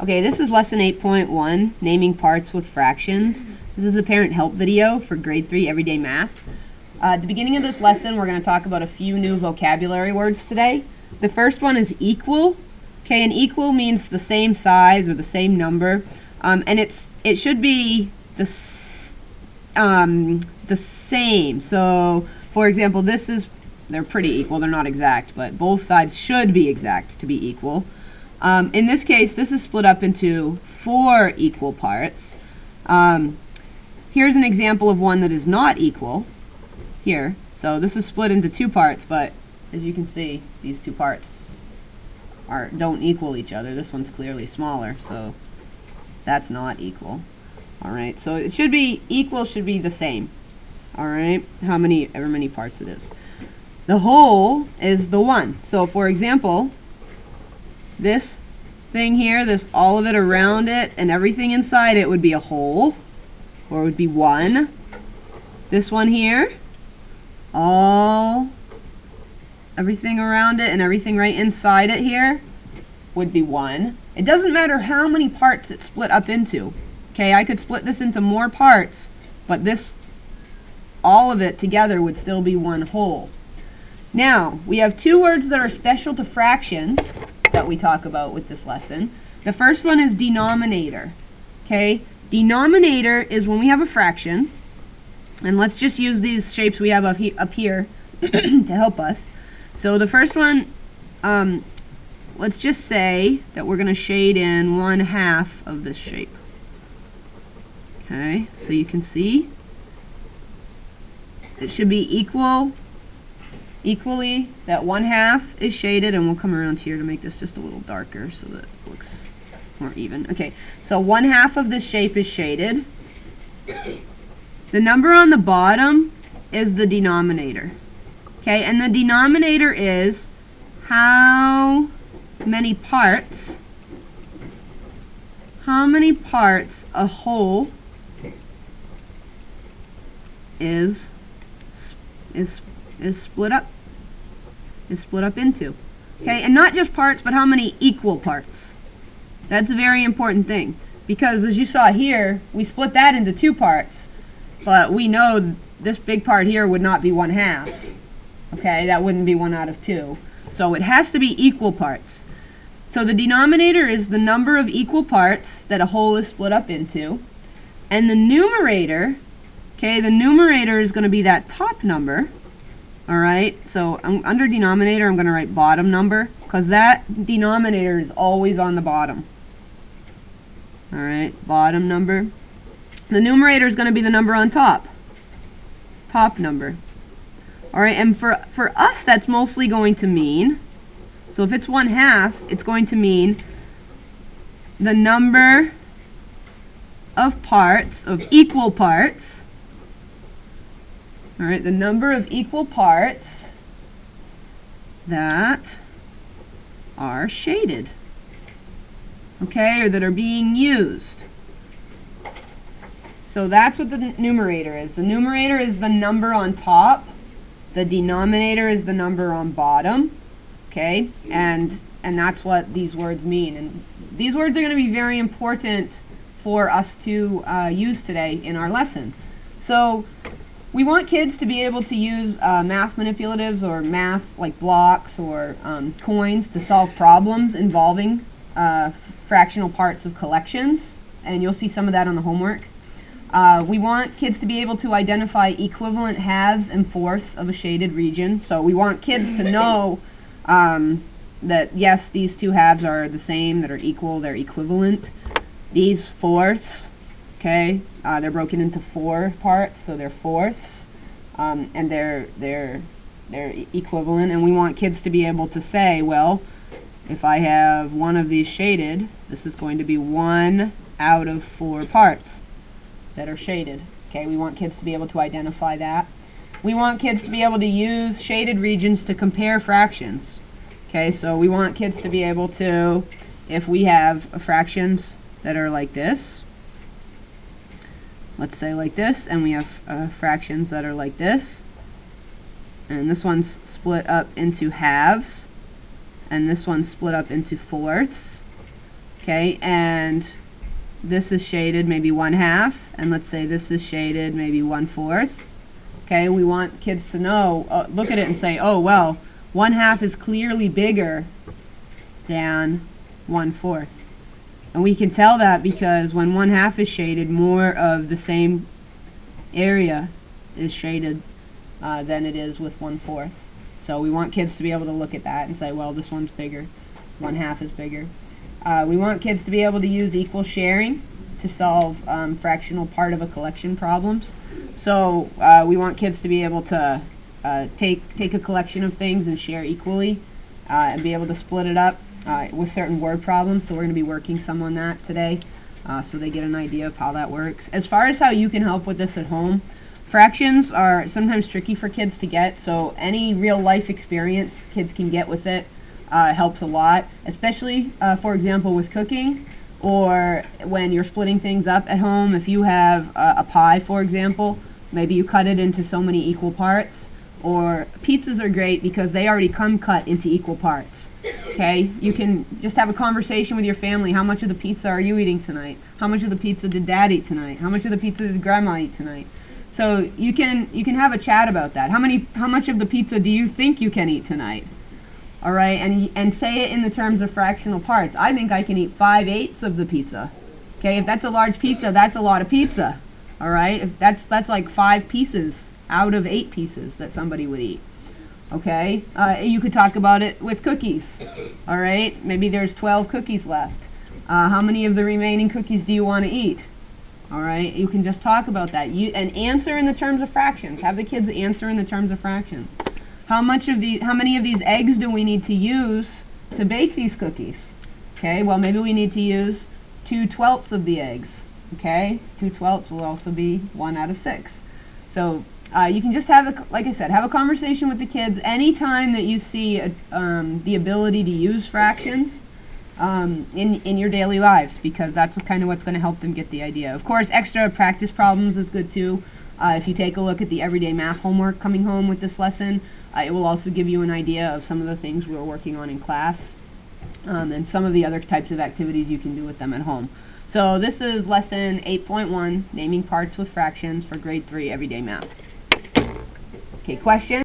Okay, this is lesson 8.1, naming parts with fractions. This is the parent help video for grade 3 everyday math. At the beginning of this lesson, we're going to talk about a few new vocabulary words today. The first one is equal. Okay, and equal means the same size or the same number, and it should be the same. So, for example, they're pretty equal. They're not exact, but both sides should be exact to be equal. In this case, this is split up into 4 equal parts. Here's an example of one that is not equal here. So this is split into 2 parts, but as you can see, these 2 parts don't equal each other. This one's clearly smaller, so that's not equal. Alright, so it should be equal, should be the same. Alright, however many parts it is. The whole is the 1. So for example, this thing here, all of it around it and everything inside it would be a whole, or it would be 1. This one here, everything around it and everything right inside it here would be 1. It doesn't matter how many parts it's split up into. Okay, I could split this into more parts, but all of it together would still be 1 whole. Now, we have 2 words that are special to fractions that we talk about with this lesson. The first one is denominator. Okay, denominator is when we have a fraction, and let's just use these shapes we have up here to help us. So the first one, let's just say that we're going to shade in 1/2 of this shape. Okay, so you can see it should be equally, that 1/2 is shaded, and we'll come around here to make this just a little darker so that it looks more even. Okay, so 1/2 of this shape is shaded. The number on the bottom is the denominator. Okay, and the denominator is how many parts a whole is split up into. Okay, and not just parts, but how many equal parts. That's a very important thing, because as you saw here, we split that into 2 parts, but we know this big part here would not be 1/2. Okay, that wouldn't be 1 out of 2. So it has to be equal parts. So the denominator is the number of equal parts that a whole is split up into, and the numerator, okay, the numerator is going to be that top number. Alright, so under denominator I'm going to write bottom number, because that denominator is always on the bottom. Alright, bottom number. The numerator is going to be the number on top. Top number. Alright, and for us that's mostly going to mean, so if it's 1/2, it's going to mean the number of parts, of equal parts. Alright, the number of equal parts that are shaded. Okay, or that are being used. So that's what the numerator is. The numerator is the number on top. The denominator is the number on bottom. Okay, and that's what these words mean. And these words are going to be very important for us to use today in our lesson. So we want kids to be able to use math manipulatives or math like blocks or coins to solve problems involving fractional parts of collections, and you'll see some of that on the homework. We want kids to be able to identify equivalent halves and fourths of a shaded region. So we want kids to know that yes, these 2 halves are the same, that are equal, they're equivalent. These fourths, okay, they're broken into 4 parts, so they're fourths, and they're equivalent. And we want kids to be able to say, well, if I have one of these shaded, this is going to be 1 out of 4 parts that are shaded. Okay, we want kids to be able to identify that. We want kids to be able to use shaded regions to compare fractions. Okay, so we want kids to be able to, if we have fractions that are like this, let's say like this, and we have fractions that are like this, and this one's split up into halves, and this one's split up into fourths. Okay, and this is shaded maybe 1/2, and let's say this is shaded maybe 1/4. Okay, we want kids to know, look at it and say, oh, well, 1/2 is clearly bigger than 1/4. And we can tell that because when 1/2 is shaded, more of the same area is shaded than it is with 1/4. So we want kids to be able to look at that and say, well, this one's bigger, 1/2 is bigger. We want kids to be able to use equal sharing to solve fractional part of a collection problems. So we want kids to be able to take a collection of things and share equally and be able to split it up with certain word problems. So we're going to be working some on that today so they get an idea of how that works. As far as how you can help with this at home, fractions are sometimes tricky for kids to get, so any real life experience kids can get with it helps a lot, especially for example with cooking or when you're splitting things up at home. If you have a pie, for example, maybe you cut it into so many equal parts, or pizzas are great because they already come cut into equal parts. Okay, you can just have a conversation with your family. How much of the pizza are you eating tonight? How much of the pizza did Dad eat tonight? How much of the pizza did Grandma eat tonight? So you can have a chat about that. How much of the pizza do you think you can eat tonight? All right, and say it in the terms of fractional parts. I think I can eat 5/8 of the pizza. Okay, if that's a large pizza, that's a lot of pizza. All right, if that's like 5 pieces out of 8 pieces that somebody would eat. Okay, you could talk about it with cookies. All right, maybe there's 12 cookies left. How many of the remaining cookies do you want to eat? All right, you can just talk about that. And answer in the terms of fractions. Have the kids answer in the terms of fractions. How many of these eggs do we need to use to bake these cookies? Okay, well maybe we need to use 2/12 of the eggs. Okay, 2/12 will also be 1 out of 6. So you can just like I said, have a conversation with the kids anytime that you see the ability to use fractions in your daily lives, because that's what's going to help them get the idea. Of course, extra practice problems is good too. If you take a look at the everyday math homework coming home with this lesson, it will also give you an idea of some of the things we were working on in class and some of the other types of activities you can do with them at home. So this is lesson 8.1, naming parts with fractions for grade 3 everyday math. Okay, question?